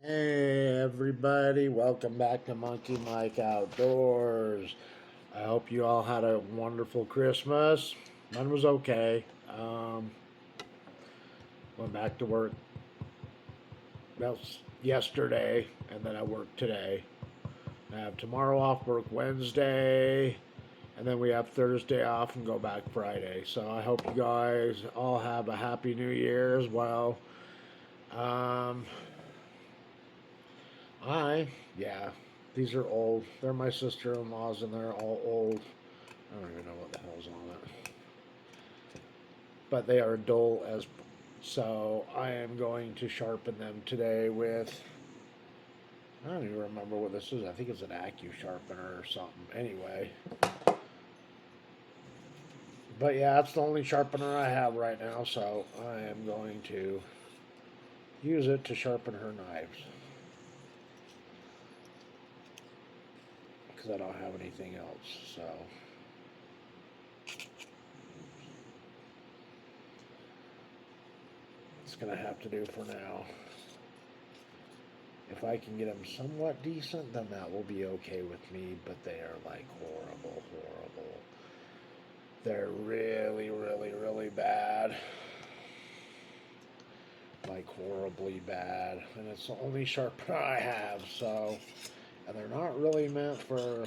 Hey everybody, welcome back to Monkey Mike Outdoors. I hope you all had a wonderful Christmas. Mine was okay. Went back to work yesterday, and then I worked today. I have tomorrow off, work Wednesday, and then we have Thursday off and go back Friday. So I hope you guys all have a happy new year as well. Um, I, yeah, these are old. They're my sister in laws and they're all old. I don't even know what the hell's on it. But they are dull as. So I am going to sharpen them today with. I don't even remember what this is. I think it's an Acu sharpener or something. Anyway. But yeah, that's the only sharpener I have right now. So I am going to use it to sharpen her knives. Because I don't have anything else. So. It's going to have to do for now. If I can get them somewhat decent, then that will be okay with me, but they are like horrible, horrible. They're really, really, really bad. Like horribly bad. And it's the only sharpener I have, so. And they're not really meant for.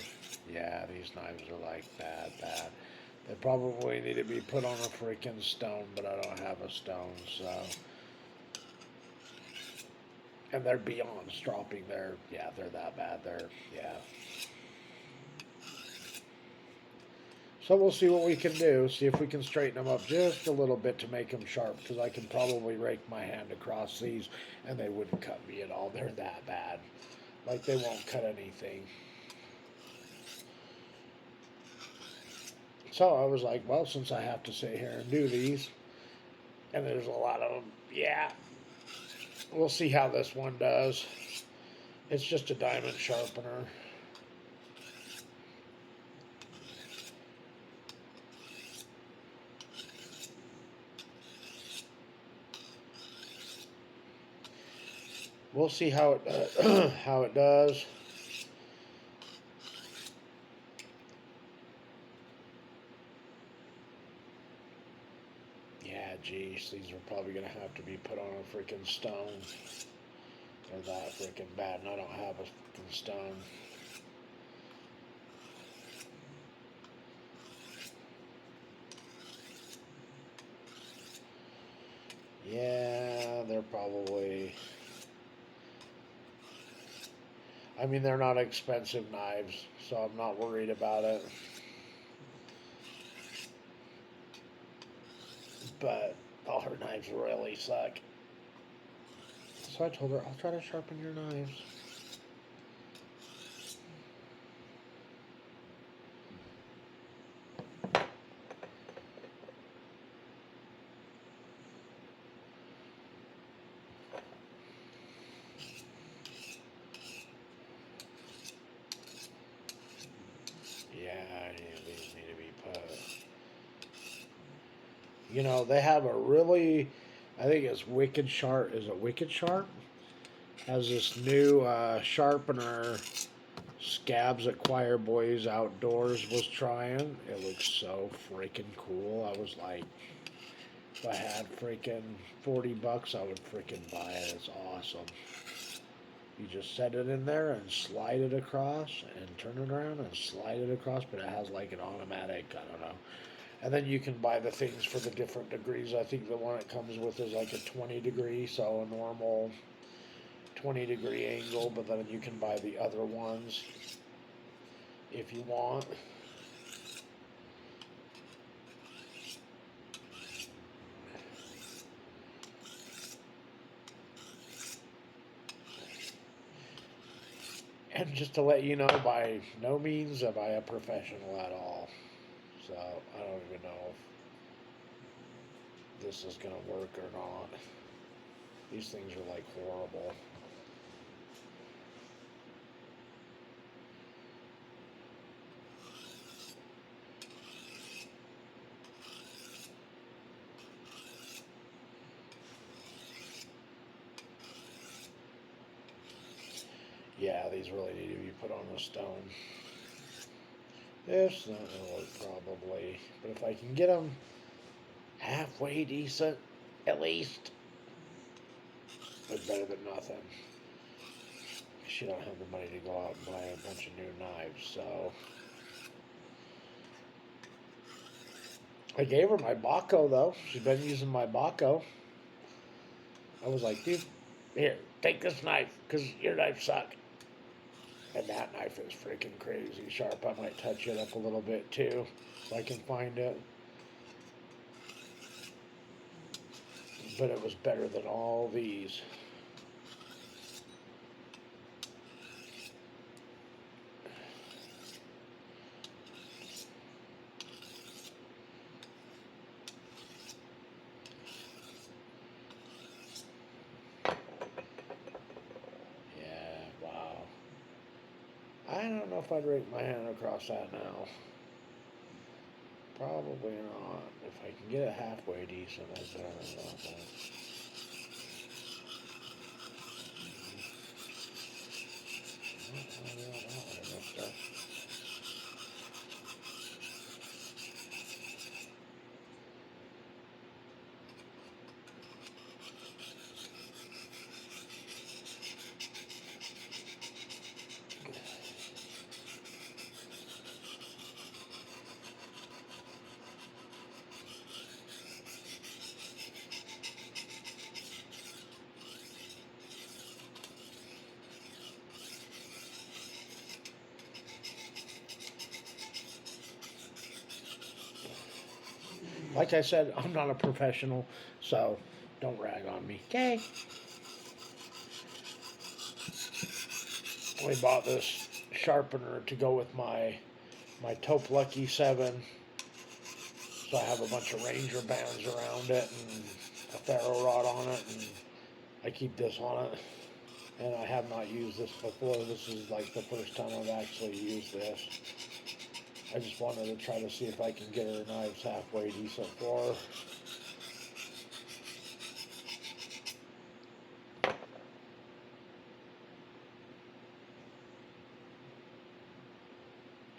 Yeah, these knives are like bad, bad. They probably need to be put on a freaking stone, but I don't have a stone, so. And they're beyond stropping. They're that bad. Yeah. So we'll see what we can do. See if we can straighten them up just a little bit to make them sharp. Because I can probably rake my hand across these, and they wouldn't cut me at all. They're that bad. Like they won't cut anything. So I was like, well, since I have to sit here and do these, and there's a lot of them, yeah, we'll see how this one does. It's just a diamond sharpener. We'll see how it how it does. Yeah, geez, these are probably gonna have to be put on a freaking stone. They're that freaking bad, and I don't have a freaking stone. Yeah, they're probably. I mean, they're not expensive knives, so I'm not worried about it. But all her knives really suck. So I told her, I'll try to sharpen your knives. Yeah, these need to be put. You know, they have a really, I think it's Wicked Sharp. Is it Wicked Sharp? Has this new sharpener Scabs at Choir Boys Outdoors was trying. It looks so freaking cool. I was like, if I had freaking $40, I would freaking buy it. It's awesome. You just set it in there and slide it across and turn it around and slide it across, but it has like an automatic, I don't know. And then you can buy the things for the different degrees. I think the one it comes with is like a 20 degree, so a normal 20-degree angle, but then you can buy the other ones if you want. And just to let you know, by no means am I a professional at all. So I don't even know if this is going to work or not. These things are like horrible. Yeah, these really need to be put on the stone. It's not gonna work probably, but if I can get them halfway decent, at least, it's better than nothing. She don't have the money to go out and buy a bunch of new knives, so I gave her my Baco though. She's been using my Baco. I was like, dude, here, take this knife, because your knives suck. And that knife is freaking crazy sharp. I might touch it up a little bit too, if I can find it. But it was better than all these. Yeah, wow. I don't know if I'd rake my hand across that now. Probably not. If I can get it halfway decent, that's better than nothing. Like I said, I'm not a professional, so don't rag on me. Okay. We bought this sharpener to go with my Taupe Lucky 7. So I have a bunch of Ranger bands around it and a ferro rod on it, and I keep this on it. And I have not used this before. This is like the first time I've actually used this. I just wanted to try to see if I can get her knives halfway decent for her.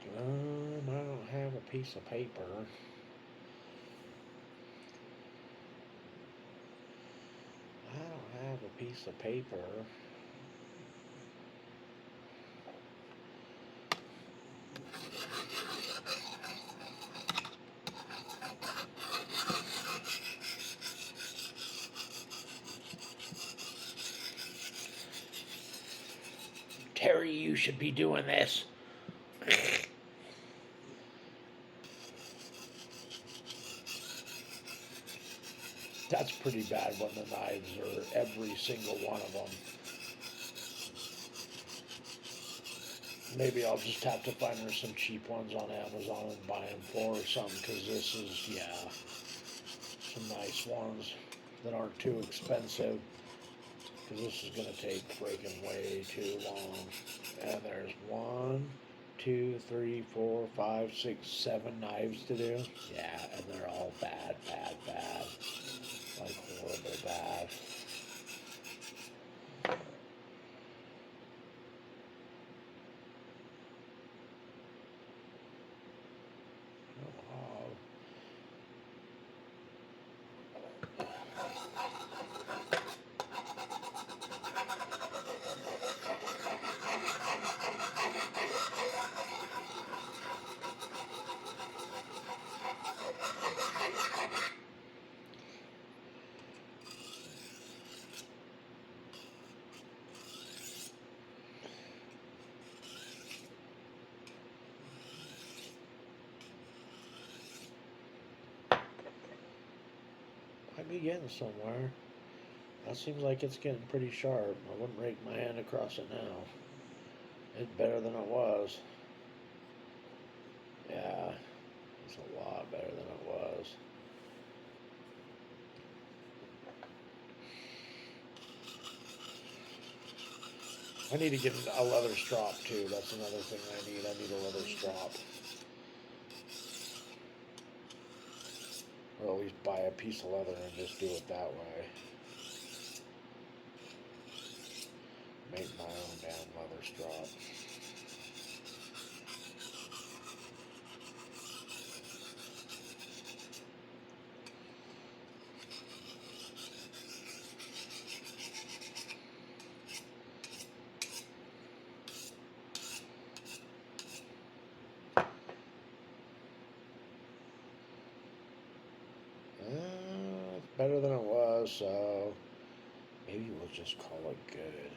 I don't have a piece of paper. I don't have a piece of paper. Terry, you should be doing this. That's pretty bad when the knives are every single one of them. Maybe I'll just have to find her some cheap ones on Amazon and buy them for her something, because this is, yeah, some nice ones that aren't too expensive, because this is going to take freaking way too long. And there's 1, 2, 3, 4, 5, 6, 7 knives to do. Yeah, and they're all bad, bad, bad. Like horrible bad. Oh, might be getting somewhere. That seems like it's getting pretty sharp. I wouldn't rake my hand across it now. It's better than it was. Yeah, it's a lot better than it was. I need to get a leather strop too. That's another thing I need. I need a leather strop. Or at least buy a piece of leather and just do it that way. Make my own Damn leather strap. It's better than it was, so maybe we'll just call it good.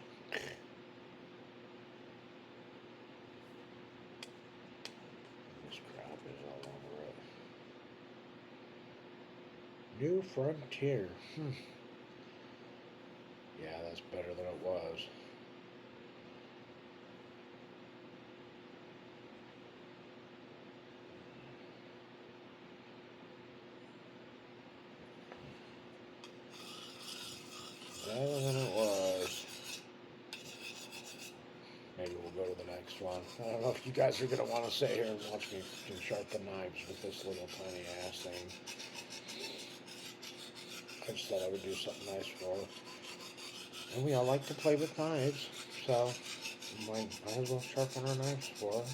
This crap is all over it. New Frontier. Yeah, that's better than it was. Better than it was. Maybe we'll go to the next one. I don't know if you guys are going to want to sit here and watch me sharpen knives with this little tiny ass thing. I just thought I would do something nice for her. And we all like to play with knives, so might as well sharpen our knives for her.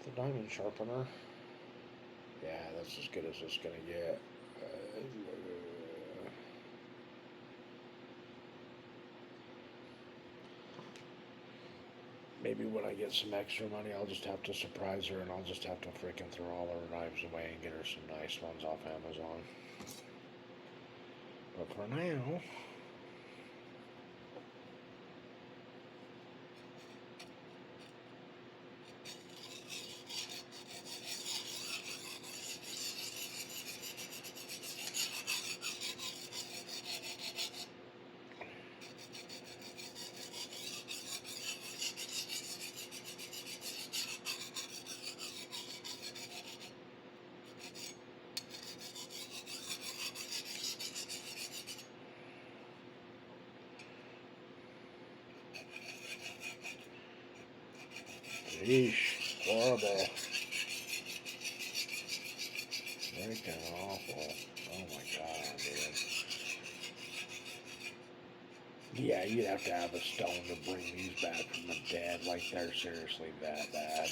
The diamond sharpener. Yeah, that's as good as it's going to get. Maybe when I get some extra money, I'll just have to surprise her and I'll just have to freaking throw all her knives away and get her some nice ones off Amazon. But for now, sheesh, horrible. Freaking awful. Oh my god, dude. Yeah, you'd have to have a stone to bring these back from the dead. Like, they're seriously that bad.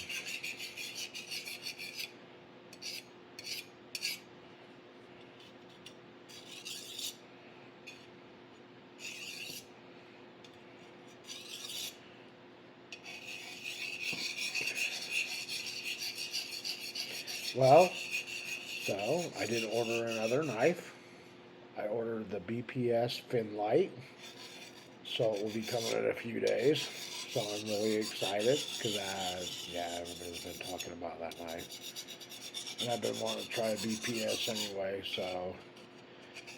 Well, so I did order another knife. I ordered the BPS Fin Light, so it will be coming in a few days. So I'm really excited because everybody's been talking about that knife, and I've been wanting to try a BPS anyway. So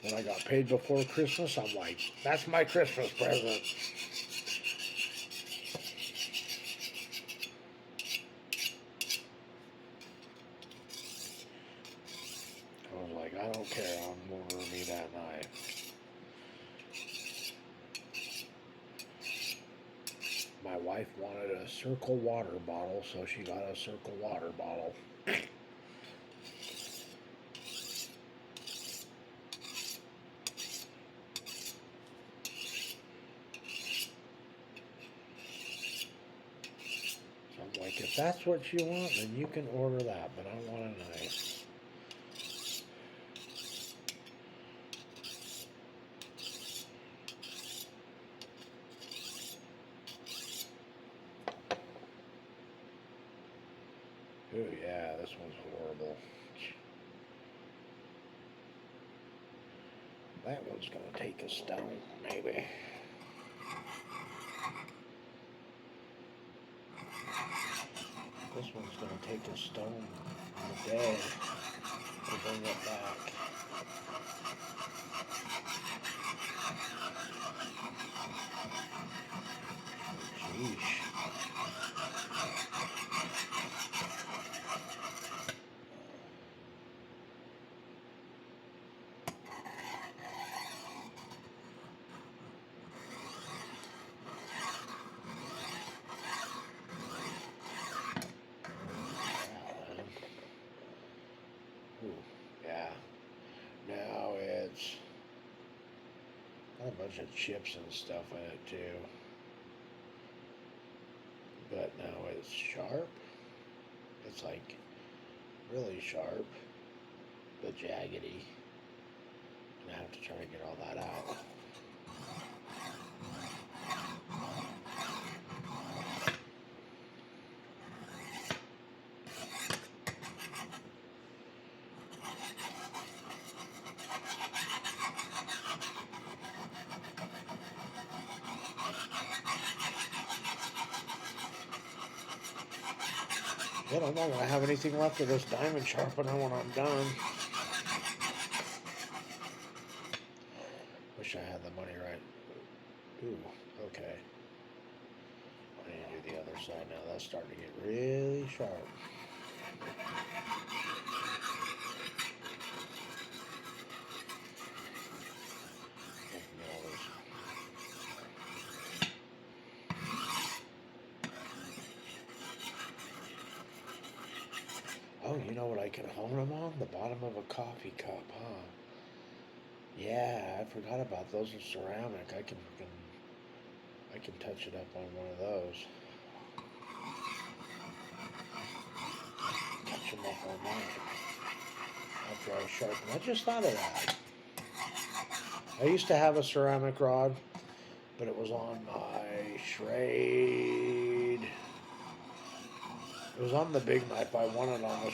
when I got paid before Christmas, I'm like, that's my Christmas present. I was like, I don't care, I'm ordering me that knife. My wife wanted a Circle water bottle, so she got a Circle water bottle. So I'm like, if that's what you want, then you can order that, but I want a knife. Ooh, yeah, this one's horrible. That one's gonna take a stone, maybe. This one's gonna take a stone in the day to bring it back. Sheesh. Ooh, yeah. Now it's Got a bunch of chips and stuff in it too. But now it's sharp. It's like really sharp, but jaggedy. And I have to try to get all that out. I don't know. I have anything left of this diamond sharpener when I'm done. Wish I had the money right. Ooh, okay. I need to do the other side now. That's starting to get really sharp. Oh, you know what I can hone them on? The bottom of a coffee cup, huh? Yeah, I forgot about those are ceramic. I can touch it up on one of those. Touch them up on that after I sharpen. I just thought of that. I used to have a ceramic rod, but it was on my Schrade. It was on the big knife. I won it on a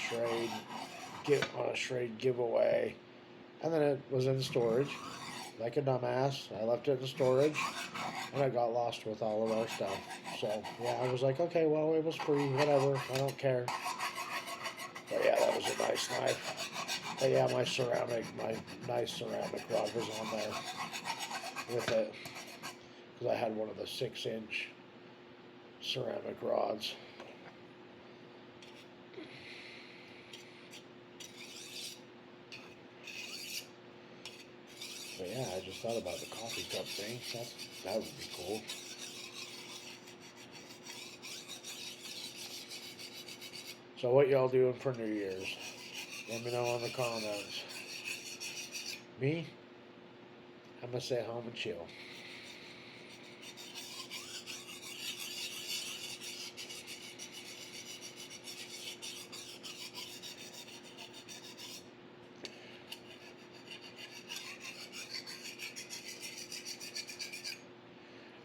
Schrade giveaway, and then it was in storage. Like a dumbass, I left it in storage, and I got lost with all of our stuff. So yeah, I was like, okay, well, it was free, whatever. I don't care. But yeah, that was a nice knife. But yeah, my nice ceramic rod was on there with it because I had one of the 6-inch ceramic rods. But yeah, I just thought about the coffee cup thing. That would be cool. So what y'all doing for New Year's? Let me know in the comments. Me? I'm gonna stay home and chill.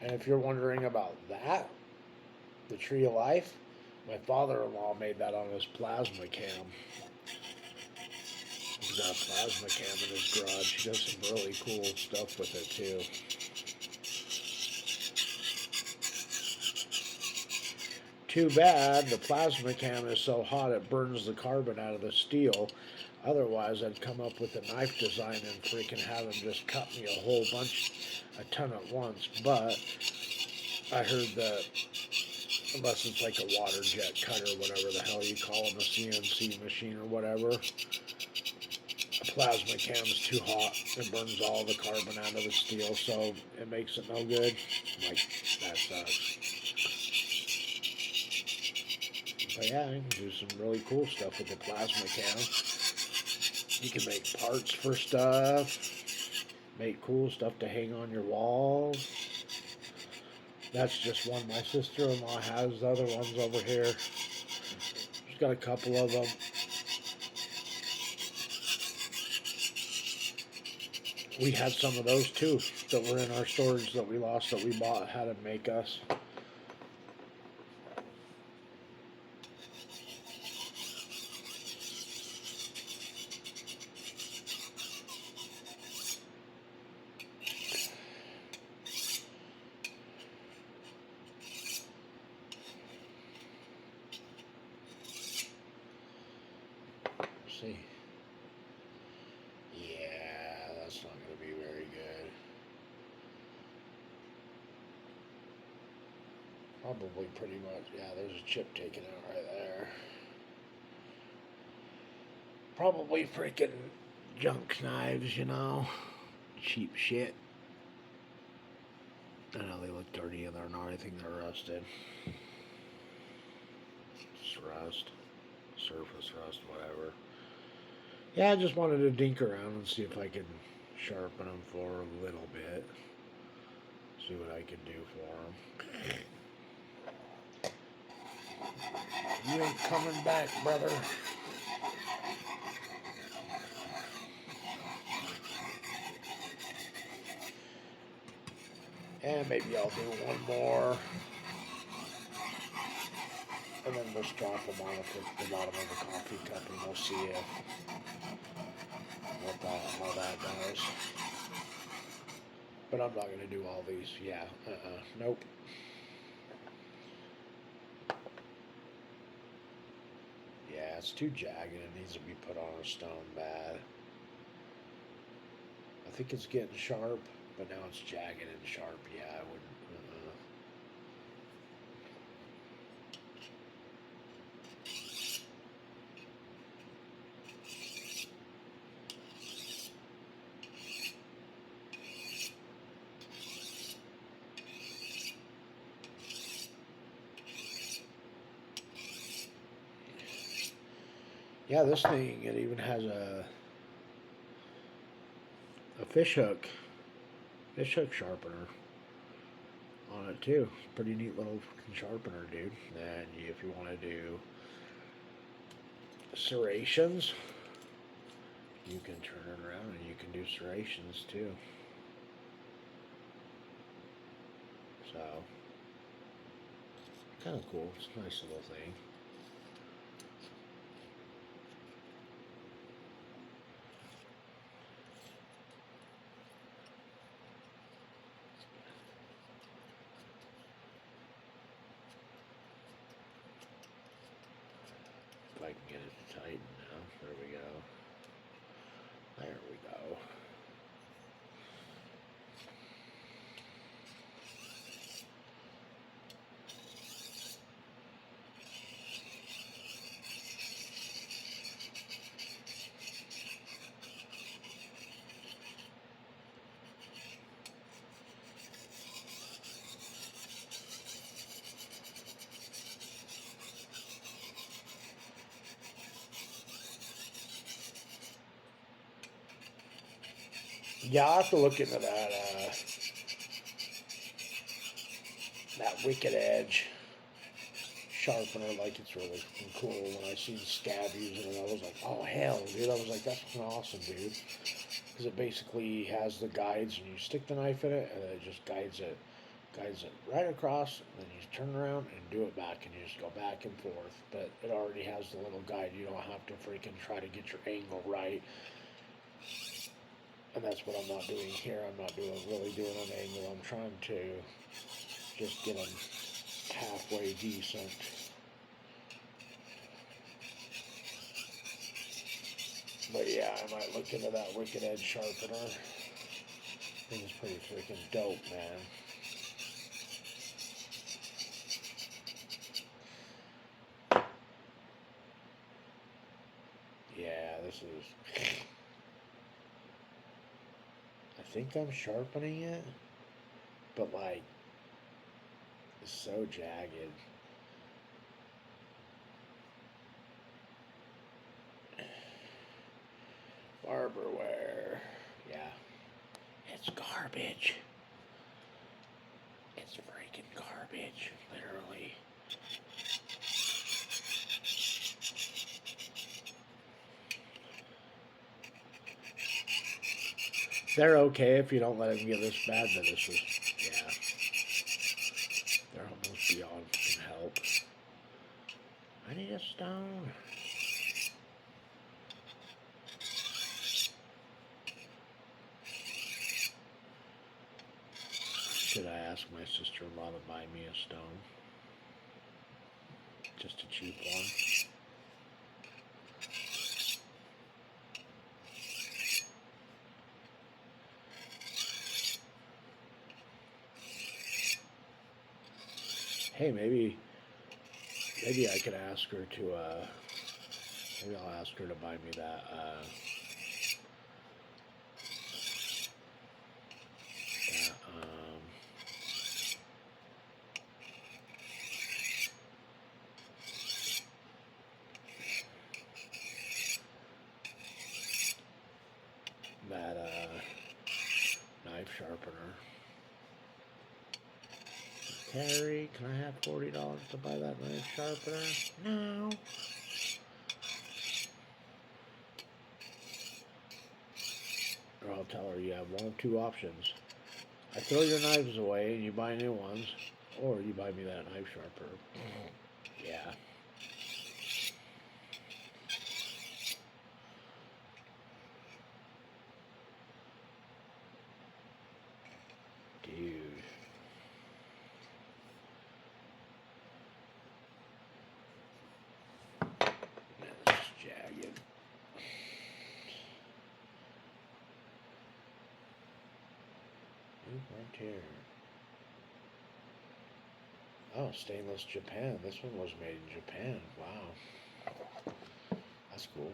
And if you're wondering about that, the Tree of Life, my father-in-law made that on his plasma cam. He's got a plasma cam in his garage. He does some really cool stuff with it too. Too bad the plasma cam is so hot it burns the carbon out of the steel. Otherwise, I'd come up with a knife design and freaking have him just cut me a ton at once. But I heard that unless it's like a water jet cutter, whatever the hell you call them, a CNC machine or whatever, a plasma cam's too hot. It burns all the carbon out of the steel, so it makes it no good. I'm like, that sucks. But yeah, you can do some really cool stuff with the plasma cam. You can make parts for stuff, make cool stuff to hang on your walls. That's just one my sister-in-law has. The other one's over here. She's got a couple of them. We had some of those too that were in our storage that we lost that we bought, had to make us. See. Yeah, that's not going to be very good. Probably pretty much. Yeah, there's a chip taken out right there. Probably freaking junk knives, you know. Cheap shit. I know they look dirty and they're not. I think they're rusted. Just rust. Surface rust, whatever. Yeah, I just wanted to dink around and see if I could sharpen them for a little bit. See what I can do for him. You ain't coming back, brother. And maybe I'll do one more. And then we'll drop them on the bottom of the coffee cup and we'll see how that goes. But I'm not going to do all these. Yeah, nope. Yeah, it's too jagged. It needs to be put on a stone bad. I think it's getting sharp, but now it's jagged and sharp. Yeah, I wouldn't. Yeah, this thing, it even has a fish hook sharpener on it too. Pretty neat little sharpener, dude. And if you want to do serrations, you can turn it around and you can do serrations too. So, kind of cool. It's a nice little thing. If I can get it to tighten now. There we go. There we go. Yeah, I'll have to look into that Wicked Edge sharpener. Like, it's really cool. When I seen Scab using it, I was like, oh hell, dude! I was like, that's awesome, dude. Because it basically has the guides, and you stick the knife in it, and it just guides it right across, and then you turn around and do it back, and you just go back and forth. But it already has the little guide. You don't have to freaking try to get your angle right. And that's what I'm not doing here. I'm not really doing an angle. I'm trying to just get them halfway decent. But yeah, I might look into that Wicked Edge sharpener. I think it's pretty freaking dope, man. Yeah, this is... I think I'm sharpening it, but like, it's so jagged. Barberware. Yeah. It's garbage. It's freaking garbage, literally. They're okay if you don't let them get this bad, but this is, yeah. They're almost beyond help. I need a stone. Should I ask my sister-in-law to buy me a stone? Just a cheap one. Hey, maybe I could ask her to, maybe I'll ask her to buy me that, that, knife sharpener. Terry, can I have $40 to buy that knife sharpener? No. Or I'll tell her you have one of two options. I throw your knives away and you buy new ones, or you buy me that knife sharpener. Yeah. Dude. Man, this is jagged. New frontier. Oh, stainless Japan. This one was made in Japan. Wow. That's cool.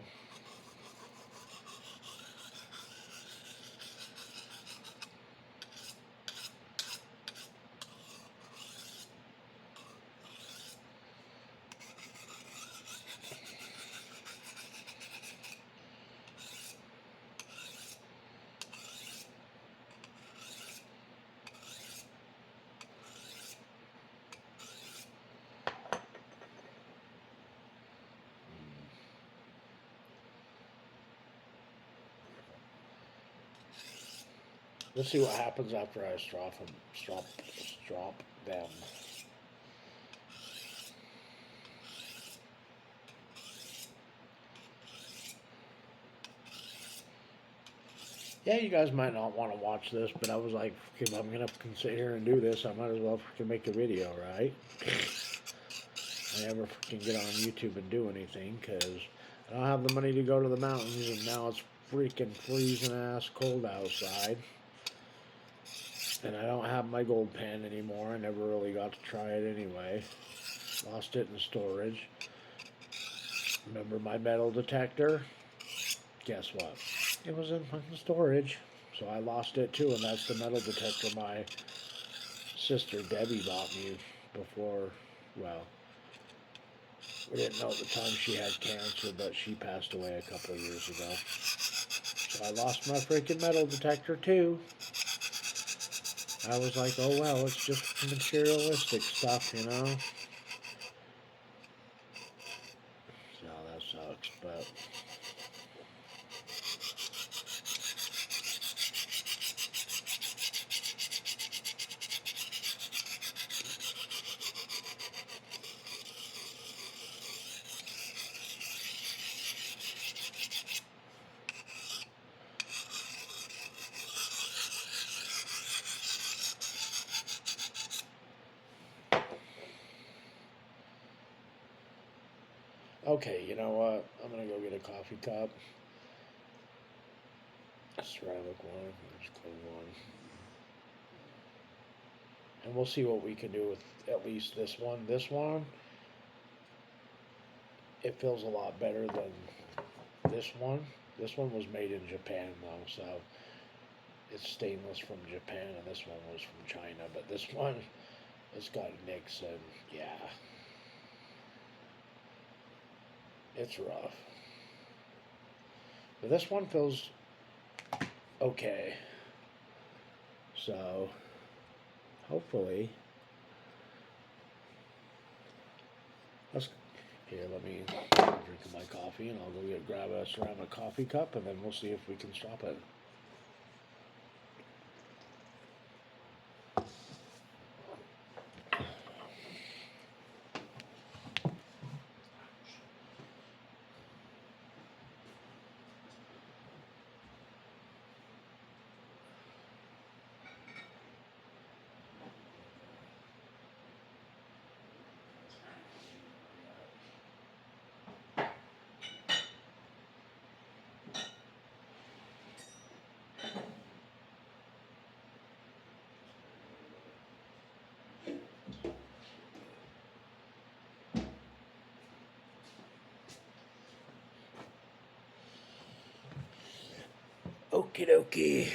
Let's see what happens after I strop them. Yeah, you guys might not want to watch this, but I was like, if I'm gonna sit here and do this, I might as well freaking make a video, right? I never freaking get on YouTube and do anything because I don't have the money to go to the mountains, and now it's freaking freezing ass cold outside. And I don't have my gold pen anymore. I never really got to try it anyway. Lost it in storage. Remember my metal detector? Guess what? It was in fucking storage. So I lost it too, and that's the metal detector my sister Debbie bought me before, well, we didn't know at the time she had cancer, but she passed away a couple of years ago. So I lost my freaking metal detector too. I was like, oh well, it's just materialistic stuff, you know? So that sucks, but... Okay, you know what? I'm gonna go get a coffee cup. A ceramic one, just clean one. And we'll see what we can do with at least this one. This one, it feels a lot better than this one. This one was made in Japan though, so it's stainless from Japan, and this one was from China. But this one, it's got nicks, and yeah, it's rough. But this one feels okay. So hopefully, let's here. Let me drink my coffee, and I'll go grab a ceramic coffee cup, and then we'll see if we can stop it. Okie dokie.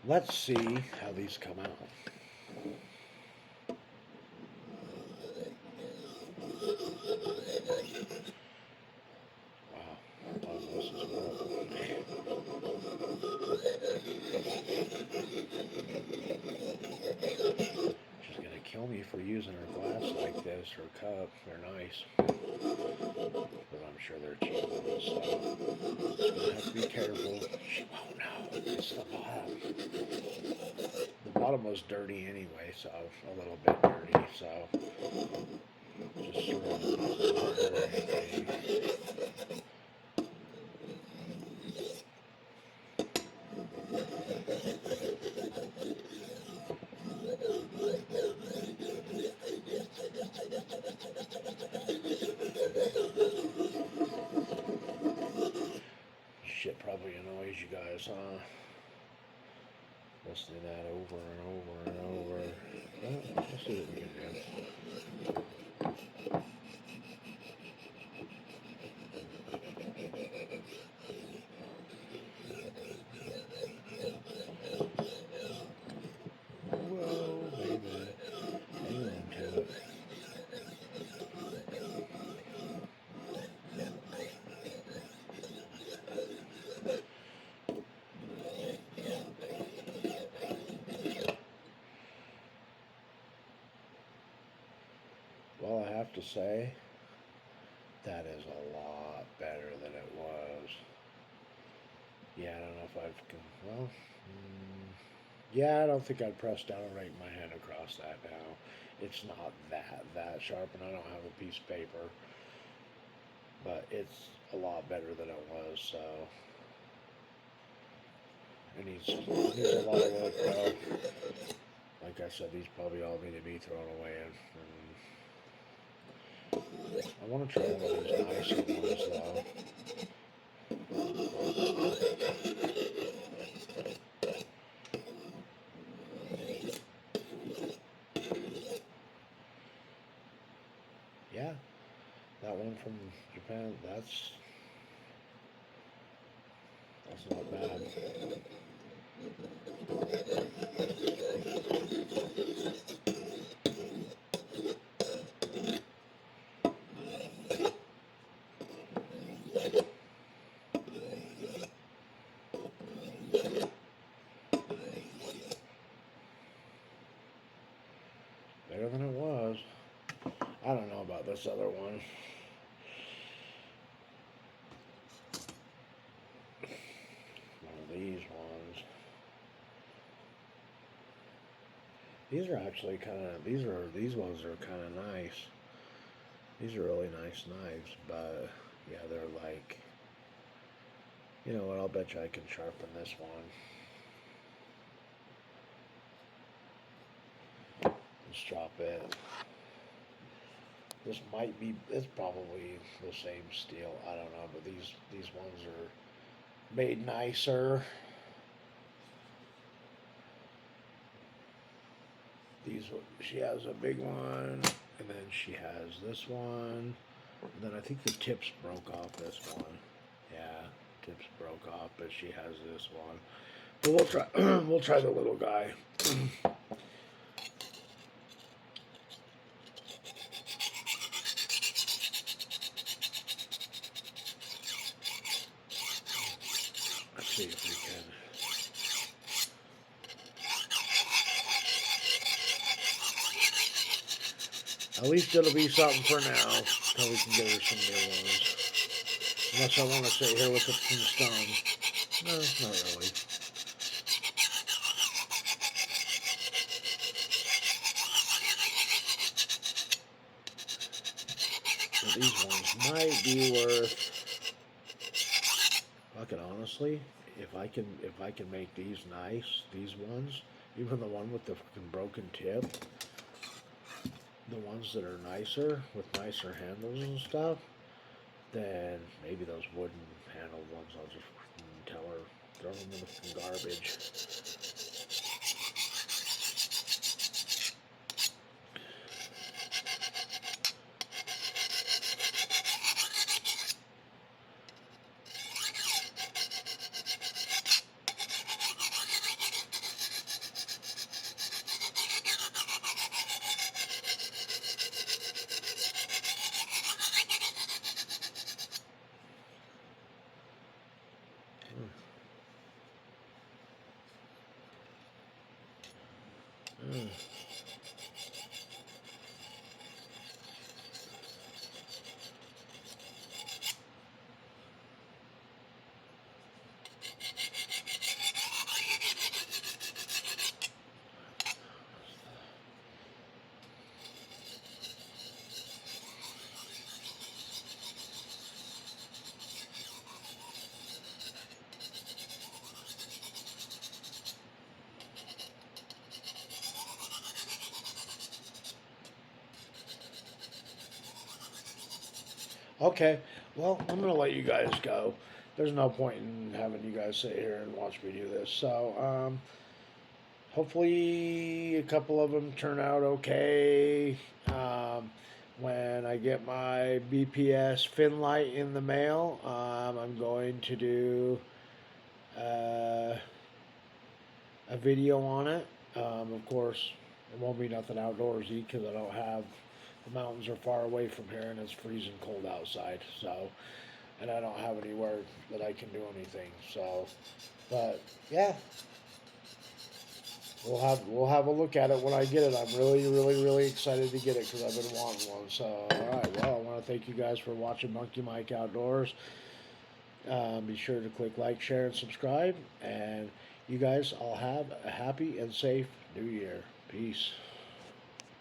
Let's see how these come out. Wow, this is horrible. for using her glass like this, her cup. They're nice, but I'm sure they're cheap ones. So just gonna have to be careful. She won't know. It's the bottom. The bottom was dirty anyway, so a little bit dirty. So just sort of shit probably annoys you guys, huh? Listening to that over and over and over. Well, let's see what we can do. Whoa, baby. Hang on to it. Well, I have to say, that is a lot better than it was. Yeah, I don't know if I can. Well, yeah, I don't think I'd press down and rake my hand across that now. It's not that sharp, and I don't have a piece of paper, but it's a lot better than it was. So it needs a lot of work though. Like I said, these probably all need to be thrown away. And I want to try one of these nicer ones though. Yeah, that one from Japan. That's not bad. Better than it was. I don't know about this other one. One of these ones. These are actually kind of. These ones are kind of nice. These are really nice knives, but yeah, they're like. You know what? I'll bet you I can sharpen this one. Let's drop it. This might be. It's probably the same steel. I don't know, but these ones are made nicer. She has a big one, and then she has this one, and then I think the tips broke off this one. Yeah, tips broke off, but she has this one. But we'll try. We'll try the little guy. Let's see if we can. At least it'll be something for now, until we can get her some new ones. Unless I want to sit here with it from stone. No, not really. But these ones might be worth. Fuck it, honestly, if I can make these nice, these ones, even the one with the fucking broken tip, the ones that are nicer with nicer handles and stuff, then maybe those wooden handled ones I'll just tell her throw them in the garbage. Mm. Okay. Well, I'm gonna let you guys go. There's no point in having you guys sit here and watch me do this. So, hopefully, a couple of them turn out okay. Um, when I get my BPS fin light in the mail, I'm going to do uh, a video on it. Of course, it won't be nothing outdoorsy because I don't have the mountains are far away from here and it's freezing cold outside. So, and I don't have anywhere that I can do anything. So, but yeah, we'll have a look at it when I get it. I'm really excited to get it because I've been wanting one. So, all right. Well, I want to thank you guys for watching Monkey Mike Outdoors. Be sure to click like, share, and subscribe. And you guys all have a happy and safe New Year. Peace.